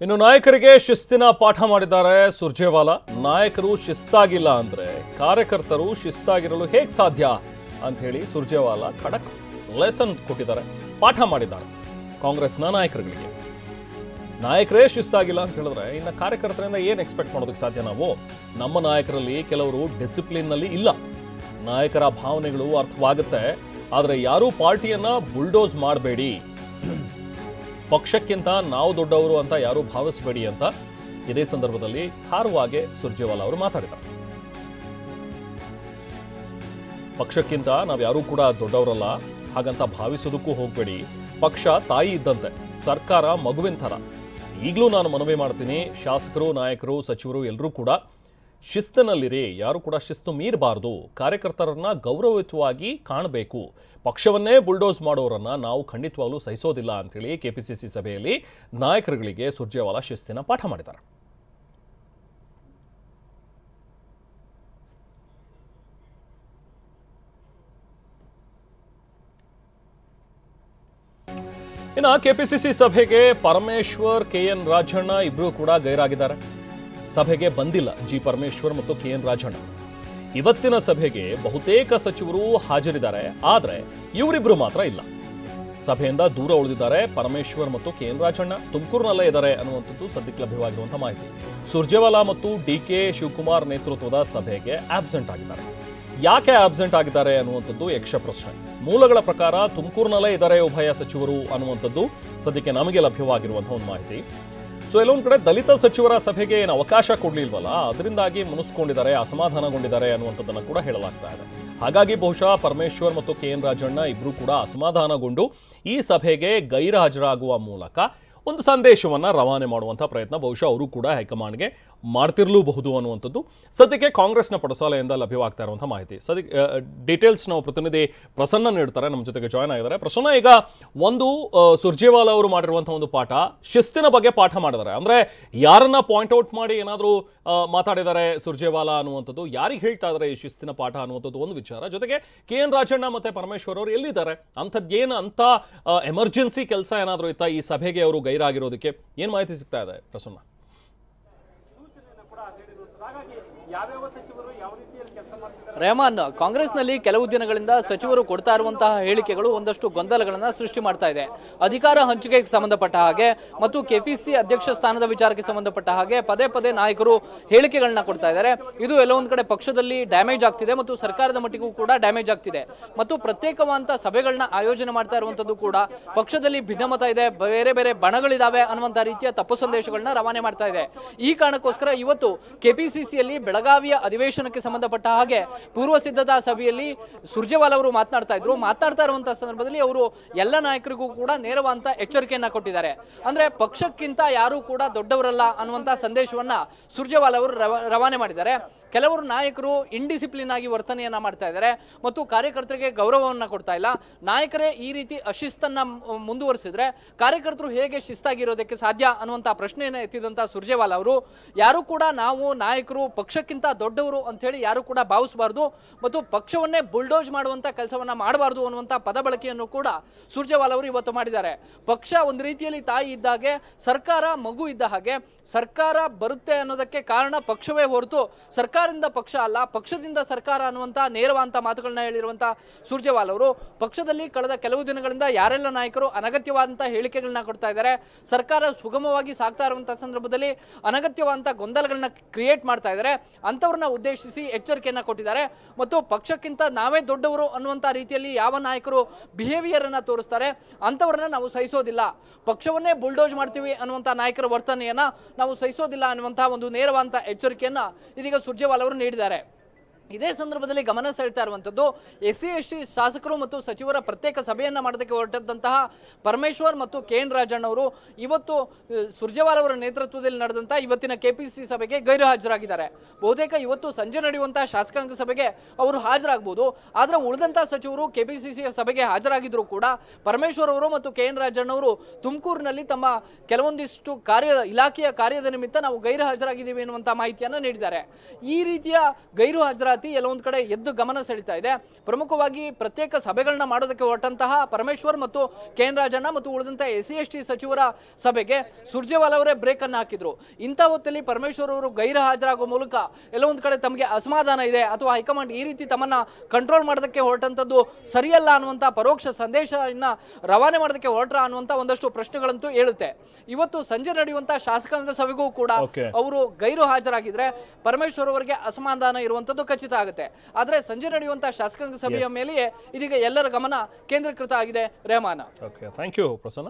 ಇನ್ನು ನಾಯಕರಿಗೆ ಶಿಸ್ತಿನ ಪಾಠ ಮಾಡಿದ್ದಾರೆ ಸುರ್ಜೇವಾಲಾ. ನಾಯಕರು ಶಿಸ್ತಾಗಿಲ್ಲ ಅಂದ್ರೆ ಕಾರ್ಯಕರ್ತರು ಶಿಸ್ತಾಗಿರಲು ಹೇಗೆ ಸಾಧ್ಯ ಅಂತ ಹೇಳಿ ಸುರ್ಜೇವಾಲಾ ಖಡಕ್ ಲೆಸನ್ ಕೊಟ್ಟಿದ್ದಾರೆ, ಪಾಠ ಮಾಡಿದ್ದಾರೆ ಕಾಂಗ್ರೆಸ್ನ ನಾಯಕರುಗಳಿಗೆ. ನಾಯಕರೇ ಶಿಸ್ತಾಗಿಲ್ಲ ಅಂತ ಹೇಳಿದ್ರೆ ಇನ್ನು ಕಾರ್ಯಕರ್ತರಿಂದ ಏನು ಎಕ್ಸ್ಪೆಕ್ಟ್ ಮಾಡೋದಕ್ಕೆ ಸಾಧ್ಯ ನಾವು? ನಮ್ಮ ನಾಯಕರಲ್ಲಿ ಕೆಲವರು ಡಿಸಿಪ್ಲಿನ್ನಲ್ಲಿ ಇಲ್ಲ. ನಾಯಕರ ಭಾವನೆಗಳು ಅರ್ಥವಾಗುತ್ತೆ, ಆದರೆ ಯಾರೂ ಪಾರ್ಟಿಯನ್ನ ಬುಲ್ಡೋಸ್ ಮಾಡಬೇಡಿ, ಪಕ್ಷಕ್ಕಿಂತ ನಾವು ದೊಡ್ಡವರು ಅಂತ ಯಾರೂ ಭಾವಿಸಬೇಡಿ ಅಂತ ಇದೇ ಸಂದರ್ಭದಲ್ಲಿ ಖಾರವಾಗಿ ಸುರ್ಜೇವಾಲಾ ಅವರು ಮಾತಾಡಿದ್ದಾರೆ. ಪಕ್ಷಕ್ಕಿಂತ ನಾವು ಯಾರೂ ಕೂಡ ದೊಡ್ಡವರಲ್ಲ, ಹಾಗಂತ ಭಾವಿಸೋದಕ್ಕೂ ಹೋಗಬೇಡಿ. ಪಕ್ಷ ತಾಯಿ ಇದ್ದಂತೆ, ಸರ್ಕಾರ ಮಗುವಿನ ಥರ. ಈಗಲೂ ನಾನು ಮನವಿ ಮಾಡ್ತೀನಿ, ಶಾಸಕರು, ನಾಯಕರು, ಸಚಿವರು ಎಲ್ಲರೂ ಕೂಡ ಶಿಸ್ತಿನಲ್ಲಿರಿ. ಯಾರು ಕೂಡ ಶಿಸ್ತು ಮೀರಬಾರ್ದು. ಕಾರ್ಯಕರ್ತರನ್ನ ಗೌರವಯುತವಾಗಿ ಕಾಣಬೇಕು. ಪಕ್ಷವನ್ನೇ ಬುಲ್ಡೋಸ್ ಮಾಡೋರನ್ನ ನಾವು ಖಂಡಿತವಾಗ್ಲೂ ಸಹಿಸೋದಿಲ್ಲ ಅಂತೇಳಿ ಕೆಪಿಸಿಸಿ ಸಭೆಯಲ್ಲಿ ನಾಯಕರುಗಳಿಗೆ ಸುರ್ಜೇವಾಲಾ ಶಿಸ್ತಿನ ಪಾಠ ಮಾಡಿದ್ದಾರೆ. ಇನ್ನು ಕೆಪಿಸಿಸಿ ಸಭೆಗೆ ಪರಮೇಶ್ವರ್, ಕೆಎನ್ ರಾಜಣ್ಣ ಇಬ್ರು ಕೂಡ ಗೈರಾಗಿದ್ದಾರೆ. ಸಭೆಗೆ ಬಂದಿಲ್ಲ ಜಿ ಪರಮೇಶ್ವರ್ ಮತ್ತು ಕೆಎನ್ ರಾಜಣ್ಣ. ಇವತ್ತಿನ ಸಭೆಗೆ ಬಹುತೇಕ ಸಚಿವರು ಹಾಜರಿದ್ದಾರೆ, ಆದರೆ ಇವರಿಬ್ರು ಮಾತ್ರ ಇಲ್ಲ. ಸಭೆಯಿಂದ ದೂರ ಉಳಿದಿದ್ದಾರೆ ಪರಮೇಶ್ವರ್ ಮತ್ತು ಕೆಎನ್ ರಾಜಣ್ಣ. ತುಮಕೂರಿನಲ್ಲೇ ಇದ್ದಾರೆ ಅನ್ನುವಂಥದ್ದು ಸದ್ಯಕ್ಕೆ ಲಭ್ಯವಾಗಿರುವಂತಹ ಮಾಹಿತಿ. ಸುರ್ಜೇವಾಲಾ ಮತ್ತು ಡಿಕೆ ಶಿವಕುಮಾರ್ ನೇತೃತ್ವದ ಸಭೆಗೆ ಆಬ್ಸೆಂಟ್ ಆಗಿದ್ದಾರೆ. ಯಾಕೆ ಆಬ್ಸೆಂಟ್ ಆಗಿದ್ದಾರೆ ಅನ್ನುವಂಥದ್ದು ಯಕ್ಷ ಪ್ರಶ್ನೆ. ಮೂಲಗಳ ಪ್ರಕಾರ ತುಮಕೂರಿನಲ್ಲೇ ಇದ್ದಾರೆ ಉಭಯ ಸಚಿವರು ಅನ್ನುವಂಥದ್ದು ಸದ್ಯಕ್ಕೆ ನಮಗೆ ಲಭ್ಯವಾಗಿರುವಂತಹ ಒಂದು ಮಾಹಿತಿ. ಸೊ ಎಲ್ಲೊಂದು ಕಡೆ ದಲಿತ ಸಚಿವರ ಸಭೆಗೆ ಏನು ಅವಕಾಶ ಕೊಡಲಿಲ್ವಲ್ಲ, ಅದರಿಂದಾಗಿ ಮುನಿಸ್ಕೊಂಡಿದ್ದಾರೆ, ಅಸಮಾಧಾನಗೊಂಡಿದ್ದಾರೆ ಅನ್ನುವಂಥದ್ದನ್ನು ಕೂಡ ಹೇಳಲಾಗ್ತಾ ಇದೆ. ಹಾಗಾಗಿ ಬಹುಶಃ ಪರಮೇಶ್ವರ್ ಮತ್ತು ಕೆಎನ್ ರಾಜಣ್ಣ ಇಬ್ರು ಕೂಡ ಅಸಮಾಧಾನಗೊಂಡು ಈ ಸಭೆಗೆ ಗೈರುಹಾಜರಾಗುವ ಮೂಲಕ ಒಂದು ಸಂದೇಶವನ್ನ ರವಾನೆ ಮಾಡುವಂತಹ ಪ್ರಯತ್ನ ಬಹುಶಃ ಅವರು ಕೂಡ ಹೈಕಮಾಂಡ್ಗೆ ಮಾಡ್ತಿರಲೂಬಹುದು ಅನ್ನುವಂಥದ್ದು ಸದ್ಯಕ್ಕೆ ಕಾಂಗ್ರೆಸ್ನ ಪಡಸಾಲೆಯಿಂದ ಲಭ್ಯವಾಗ್ತಾ ಇರುವಂತಹ ಮಾಹಿತಿ. ಸದ್ಯ ಡೀಟೇಲ್ಸ್ ನಾವು ಪ್ರತಿನಿಧಿ ಪ್ರಸನ್ನ ನೀಡ್ತಾರೆ, ನಮ್ಮ ಜೊತೆಗೆ ಜಾಯ್ನ್ ಆಗಿದ್ದಾರೆ. ಪ್ರಸನ್ನ, ಈಗ ಒಂದು ಸುರ್ಜೇವಾಲಾ ಅವರು ಮಾಡಿರುವಂತಹ ಒಂದು ಪಾಠ, ಶಿಸ್ತಿನ ಬಗ್ಗೆ ಪಾಠ ಮಾಡಿದ್ದಾರೆ. ಅಂದ್ರೆ ಯಾರನ್ನ ಪಾಯಿಂಟ್ ಔಟ್ ಮಾಡಿ ಏನಾದರೂ ಮಾತಾಡಿದ್ದಾರೆ ಸುರ್ಜೇವಾಲಾ ಅನ್ನುವಂಥದ್ದು, ಯಾರಿಗೆ ಹೇಳ್ತಾ ಇದ್ದಾರೆ ಈ ಶಿಸ್ತಿನ ಪಾಠ ಅನ್ನುವಂಥದ್ದು ಒಂದು ವಿಚಾರ. ಜೊತೆಗೆ ಕೆಎನ್ ರಾಜಣ್ಣ ಮತ್ತೆ ಪರಮೇಶ್ವರ್ ಅವರು ಎಲ್ಲಿದ್ದಾರೆ, ಅಂಥದ್ದೇನು ಅಂತ ಎಮರ್ಜೆನ್ಸಿ ಕೆಲಸ ಏನಾದರೂ ಇತ್ತಾ ಈ ಸಭೆಗೆ ಅವರು ಗೈರಾಗಿರೋದಕ್ಕೆ? ಏನು ಮಾಹಿತಿ ಸಿಗ್ತಾ ಇದೆ ಪ್ರಸನ್ನ? ರೆಹಮಾನ್, ಕಾಂಗ್ರೆಸ್ನಲ್ಲಿ ಕೆಲವು ದಿನಗಳಿಂದ ಸಚಿವರು ಕೊಡ್ತಾ ಇರುವಂತಹ ಹೇಳಿಕೆಗಳು ಒಂದಷ್ಟು ಗೊಂದಲಗಳನ್ನು ಸೃಷ್ಟಿ ಮಾಡ್ತಾ ಇದೆ. ಅಧಿಕಾರ ಹಂಚಿಕೆಗೆ ಸಂಬಂಧಪಟ್ಟ ಹಾಗೆ ಮತ್ತು ಕೆಪಿಸಿಸಿ ಅಧ್ಯಕ್ಷ ಸ್ಥಾನದ ವಿಚಾರಕ್ಕೆ ಸಂಬಂಧಪಟ್ಟ ಹಾಗೆ ಪದೇ ಪದೇ ನಾಯಕರು ಹೇಳಿಕೆಗಳನ್ನ ಕೊಡ್ತಾ ಇದ್ದಾರೆ. ಇದು ಎಲ್ಲೋ ಒಂದು ಕಡೆ ಪಕ್ಷದಲ್ಲಿ ಡ್ಯಾಮೇಜ್ ಆಗ್ತಿದೆ ಮತ್ತು ಸರ್ಕಾರದ ಮಟ್ಟಿಗೂ ಕೂಡ ಡ್ಯಾಮೇಜ್ ಆಗ್ತಿದೆ. ಮತ್ತು ಪ್ರತ್ಯೇಕವಾದಂತಹ ಸಭೆಗಳನ್ನ ಆಯೋಜನೆ ಮಾಡ್ತಾ ಇರುವಂತದ್ದು ಕೂಡ ಪಕ್ಷದಲ್ಲಿ ಭಿನ್ನಮತ ಇದೆ, ಬೇರೆ ಬೇರೆ ಬಣಗಳಿದಾವೆ ಅನ್ನುವಂತ ರೀತಿಯ ತಪ್ಪು ಸಂದೇಶಗಳನ್ನ ರವಾನೆ ಮಾಡ್ತಾ ಇದೆ. ಈ ಕಾರಣಕ್ಕೋಸ್ಕರ ಇವತ್ತು ಕೆಪಿಸಿಸಿಯಲ್ಲಿ ಬೆಳಗಾವಿಯ ಅಧಿವೇಶನಕ್ಕೆ ಸಂಬಂಧಪಟ್ಟ ಹಾಗೆ ಪೂರ್ವ ಸಿದ್ಧತಾ ಸಭೆಯಲ್ಲಿ ಸುರ್ಜೇವಾಲಾ ಅವರು ಮಾತನಾಡ್ತಾ ಇರುವಂತಹ ಸಂದರ್ಭದಲ್ಲಿ ಅವರು ಎಲ್ಲ ನಾಯಕರಿಗೂ ಕೂಡ ನೇರವಾದ ಎಚ್ಚರಿಕೆಯನ್ನ ಕೊಟ್ಟಿದ್ದಾರೆ. ಅಂದ್ರೆ ಪಕ್ಷಕ್ಕಿಂತ ಯಾರು ಕೂಡ ದೊಡ್ಡವರಲ್ಲ ಅನ್ನುವಂತಹ ಸಂದೇಶವನ್ನ ಸುರ್ಜೇವಾಲಾ ಅವರು ರವಾನೆ ಮಾಡಿದ್ದಾರೆ. ಕೆಲವರು ನಾಯಕರು ಇಂಡಿಸಿಪ್ಲಿನ್ ಆಗಿ ವರ್ತನೆಯನ್ನ ಮಾಡ್ತಾ ಇದ್ದಾರೆ ಮತ್ತು ಕಾರ್ಯಕರ್ತರಿಗೆ ಗೌರವವನ್ನ ಕೊಡ್ತಾ ಇಲ್ಲ. ನಾಯಕರೇ ಈ ರೀತಿ ಅಶಿಸ್ತನ್ನ ಮುಂದುವರಿಸಿದ್ರೆ ಕಾರ್ಯಕರ್ತರು ಹೇಗೆ ಶಿಸ್ತಾಗಿರೋದಕ್ಕೆ ಸಾಧ್ಯ ಅನ್ನುವಂತಹ ಪ್ರಶ್ನೆಯನ್ನ ಎತ್ತಿದಂತಹ ಸುರ್ಜೇವಾಲಾ ಅವರು, ಯಾರು ಕೂಡ ನಾವು ನಾಯಕರು ಪಕ್ಷಕ್ಕಿಂತ ದೊಡ್ಡವರು ಅಂತ ಹೇಳಿ ಯಾರು ಕೂಡ ಭಾವಿಸಬಾರ್ದು ಮತ್ತು ಪಕ್ಷವನ್ನೇ ಬುಲ್ಡೋಸ್ ಮಾಡುವಂತ ಕೆಲಸವನ್ನ ಮಾಡಬಾರ್ದು ಅನ್ನುವಂತ ಪದ ಬಳಕೆಯನ್ನು ಕೂಡ ಸುರ್ಜೇವಾಲಾ ಅವರು ಇವತ್ತು ಮಾಡಿದ್ದಾರೆ. ಪಕ್ಷ ಒಂದು ರೀತಿಯಲ್ಲಿ ತಾಯಿ ಇದ್ದಾಗೆ, ಸರ್ಕಾರ ಮಗು ಇದ್ದ ಹಾಗೆ. ಸರ್ಕಾರ ಬರುತ್ತೆ ಅನ್ನೋದಕ್ಕೆ ಕಾರಣ ಪಕ್ಷವೇ ಹೊರತು ಸರ್ಕಾರದಿಂದ ಪಕ್ಷ ಅಲ್ಲ, ಪಕ್ಷದಿಂದ ಸರ್ಕಾರ ಅನ್ನುವಂತ ನೇರವಾದ ಮಾತುಗಳನ್ನ ಹೇಳಿರುವಂತಹ ಸುರ್ಜೇವಾಲಾ ಅವರು ಪಕ್ಷದಲ್ಲಿ ಕಳೆದ ಕೆಲವು ದಿನಗಳಿಂದ ಯಾರೆಲ್ಲ ನಾಯಕರು ಅನಗತ್ಯವಾದಂತಹ ಹೇಳಿಕೆಗಳನ್ನ ಕೊಡ್ತಾ ಇದ್ದಾರೆ, ಸರ್ಕಾರ ಸುಗಮವಾಗಿ ಸಾಗ್ತಾ ಇರುವಂತಹ ಸಂದರ್ಭದಲ್ಲಿ ಅನಗತ್ಯವಾದಂತಹ ಗೊಂದಲಗಳನ್ನ ಕ್ರಿಯೇಟ್ ಮಾಡ್ತಾ ಇದ್ದಾರೆ, ಅಂತವ್ರನ್ನ ಉದ್ದೇಶಿಸಿ ಎಚ್ಚರಿಕೆಯನ್ನ ಕೊಟ್ಟಿದ್ದಾರೆ. ಮತ್ತು ಪಕ್ಷಕ್ಕಿಂತ ನಾವೇ ದೊಡ್ಡವರು ಅನ್ನುವಂತ ರೀತಿಯಲ್ಲಿ ಯಾವ ನಾಯಕರು ಬಿಹೇವಿಯರ್ ಅನ್ನ ತೋರಿಸ್ತಾರೆ ಅಂತವ್ರನ್ನ ನಾವು ಸಹಿಸೋದಿಲ್ಲ, ಪಕ್ಷವನ್ನೇ ಬುಲ್ಡೋಸ್ ಮಾಡ್ತೀವಿ ಅನ್ನುವಂತ ನಾಯಕರ ವರ್ತನೆಯನ್ನ ನಾವು ಸಹಿಸೋದಿಲ್ಲ ಅನ್ನುವಂತಹ ಒಂದು ನೇರವಾದ ಎಚ್ಚರಿಕೆಯನ್ನ ಇದೀಗ ಸುರ್ಜೇವಾಲಾ ಅವರು ನೀಡಿದ್ದಾರೆ. ಇದೇ ಸಂದರ್ಭದಲ್ಲಿ ಗಮನ ಸೆಳೆತಾ ಇರುವಂತದ್ದು ಎಸ್ಸಿ ಎಸ್ಟಿ ಶಾಸಕರು ಮತ್ತು ಸಚಿವರ ಪ್ರತ್ಯೇಕ ಸಭೆಯನ್ನ ಮಾಡೋದಕ್ಕೆ ಹೊರಟಂತಹ ಪರಮೇಶ್ವರ್ ಮತ್ತು ಕೆಎನ್ ರಾಜಣ್ಣ ಅವರು ಇವತ್ತು ಸುರ್ಜೇವಾಲಾ ಅವರ ನೇತೃತ್ವದಲ್ಲಿ ನಡೆದಂತಹ ಇವತ್ತಿನ ಕೆಪಿಸಿಸಿ ಸಭೆಗೆ ಗೈರು ಹಾಜರಾಗಿದ್ದಾರೆ. ಬಹುತೇಕ ಇವತ್ತು ಸಂಜೆ ನಡೆಯುವಂತಹ ಶಾಸಕಾಂಗ ಸಭೆಗೆ ಅವರು ಹಾಜರಾಗಬಹುದು. ಆದ್ರೆ ಉಳಿದಂತಹ ಸಚಿವರು ಕೆಪಿಸಿಸಿ ಸಭೆಗೆ ಹಾಜರಾಗಿದ್ರು ಕೂಡ ಪರಮೇಶ್ವರ್ ಅವರು ಮತ್ತು ಕೆಎನ್ ರಾಜಣ್ಣ ಅವರು ತುಮಕೂರಿನಲ್ಲಿ ತಮ್ಮ ಕೆಲವೊಂದಿಷ್ಟು ಇಲಾಖೆಯ ಕಾರ್ಯದ ನಿಮಿತ್ತ ನಾವು ಗೈರು ಹಾಜರಾಗಿದ್ದೀವಿ ಎನ್ನುವಂತಹ ಮಾಹಿತಿಯನ್ನ ನೀಡಿದ್ದಾರೆ. ಈ ರೀತಿಯ ಗೈರು ಹಾಜರಾದ ನೇಮಕಾತಿ ಎಲ್ಲೊಂದು ಕಡೆ ಎದ್ದು ಗಮನ ಸೆಳೀತಾ ಇದೆ. ಪ್ರಮುಖವಾಗಿ ಪ್ರತ್ಯೇಕ ಸಭೆಗಳನ್ನ ಮಾಡೋದಕ್ಕೆ ಹೊರಟಂತಹ ಪರಮೇಶ್ವರ್ ಮತ್ತು KN ರಾಜಣ್ಣ ಮತ್ತು ಉಳಿದಂತಹ SC/ST ಸಚಿವರ ಸಭೆಗೆ ಸುರ್ಜೇವಾಲಾ ಅವರೇ ಬ್ರೇಕ್ ಅನ್ನು ಹಾಕಿದ್ರು. ಇಂಥ ಹೊತ್ತಲ್ಲಿ ಪರಮೇಶ್ವರ್ ಅವರು ಗೈರು ಹಾಜರಾಗುವ ಮೂಲಕ ಎಲ್ಲೊಂದು ಕಡೆ ತಮಗೆ ಅಸಮಾಧಾನ ಇದೆ ಅಥವಾ ಹೈಕಮಾಂಡ್ ಈ ರೀತಿ ತಮ್ಮನ್ನ ಕಂಟ್ರೋಲ್ ಮಾಡೋದಕ್ಕೆ ಹೊರಟಂತದ್ದು ಸರಿಯಲ್ಲ ಅನ್ನುವಂಥ ಪರೋಕ್ಷ ಸಂದೇಶವನ್ನ ರವಾನೆ ಮಾಡೋದಕ್ಕೆ ಹೊರಟ್ರ ಅನ್ನುವಂಥ ಒಂದಷ್ಟು ಪ್ರಶ್ನೆಗಳಂತೂ ಹೇಳುತ್ತೆ. ಇವತ್ತು ಸಂಜೆ ನಡೆಯುವಂತಹ ಶಾಸಕಾಂಗ ಸಭೆಗೂ ಕೂಡ ಅವರು ಗೈರು ಹಾಜರಾಗಿದ್ರೆ ಪರಮೇಶ್ವರ್ ಅವರಿಗೆ ಅಸಮಾಧಾನ ಇರುವಂತದ್ದು ಖಚಿತ ಆಗುತ್ತೆ. ಆದ್ರೆ ಸಂಜೆ ನಡೆಯುವಂತಹ ಶಾಸಕಾಂಗ ಸಭೆಯ ಮೇಲೆಯೇ ಇದೀಗ ಎಲ್ಲರ ಗಮನ ಕೇಂದ್ರೀಕೃತ ಆಗಿದೆ. ರೆಹಮಾನ್. Thank you Prasanna.